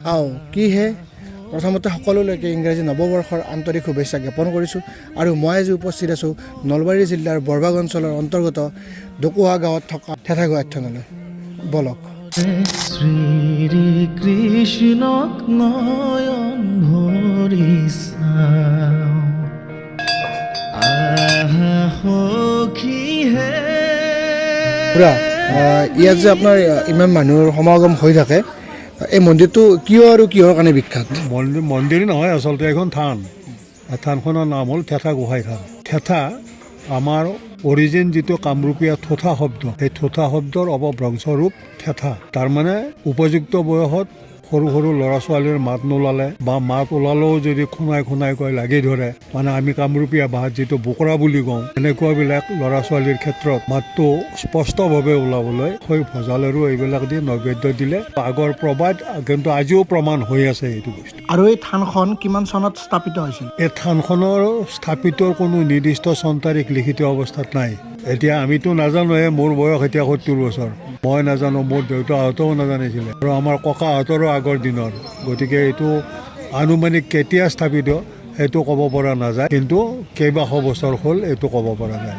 আও কি হে প্ৰথমতে সকলোলৈকে ইংৰাজী নৱবৰ্ষৰ আন্তৰিক শুভেচ্ছা জ্ঞাপন কৰিছোঁ আৰু মই আজি উপস্থিত আছোঁ নলবাৰী জিলাৰ বৰবাগ অঞ্চলৰ অন্তৰ্গত ডকুহা গাঁৱত থকা থেথাগো আখ্যানলৈ বলক শ্ৰী কৃষ্ণক নয়ন ভৰি চাওঁ আহা সখী হে খুৰা ইয়াত যে আপোনাৰ ইমান মানুহৰ সমাগম হৈ থাকে এই মন্দিৰটো কিয় আৰু কিহৰ কাৰণে বিখ্যাত মন্দিৰ নহয় আচলতে এখন থান থানখনৰ নাম হ'ল থেথা গোহাঁই থান থেথা আমাৰ অৰিজিন যিটো কামৰূপীয়া থোথা শব্দ সেই থোথা শব্দৰ অপভ্ৰংশৰূপ থেথা তাৰমানে উপযুক্ত বয়সত সৰু সৰু ল'ৰা ছোৱালীৰ মাত নোলালে বা মাত ওলালেও যদি খুনাই খুনাই কৈ লাগি ধৰে মানে আমি কামৰূপীয়া ভাষাত যিটো বোকৰা বুলি কওঁ এনেকুৱাবিলাক ল'ৰা ছোৱালীৰ ক্ষেত্ৰত মাতটো স্পষ্টভাৱে ওলাবলৈ সেই ভজালেৰো এইবিলাক দি নৈবেদ্য দিলে আগৰ প্ৰবাদ কিন্তু আজিও প্ৰমাণ হৈ আছে এইটো বস্তু আৰু এই থানখন কিমান চনত স্থাপিত হৈছিল এই থানখনৰ স্থাপিতৰ কোনো নিৰ্দিষ্ট চন তাৰিখ লিখিত অৱস্থাত নাই এতিয়া আমিতো নাজানোৱে মোৰ বয়স এতিয়া ৭০ বছৰ মই নাজানো মোৰ দেউতাহঁতেও নাজানিছিলে আৰু আমাৰ ককাহঁতৰো আগৰ দিনৰ গতিকে এইটো আনুমানিক কেতিয়া স্থাপিত সেইটো ক'ব পৰা নাযায় কিন্তু কেইবাশ বছৰ হ'ল এইটো ক'ব পৰা যায়